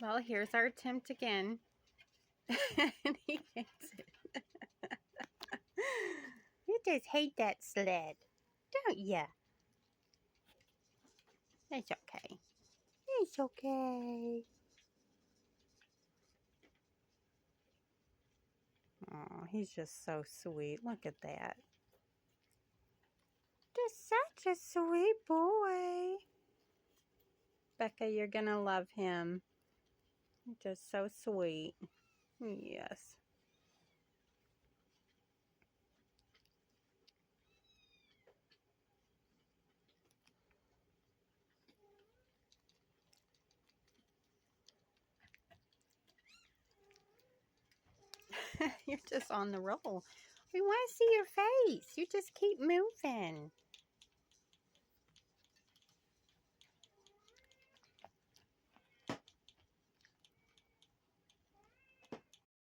Well, here's our attempt again. And he hates it. You just hate that sled, don't ya? It's okay. It's okay. Oh, he's just so sweet. Look at that. Just such a sweet boy. Becca, you're gonna love him. Just so sweet. Yes. You're just on the roll. We want to see your face. You just keep moving.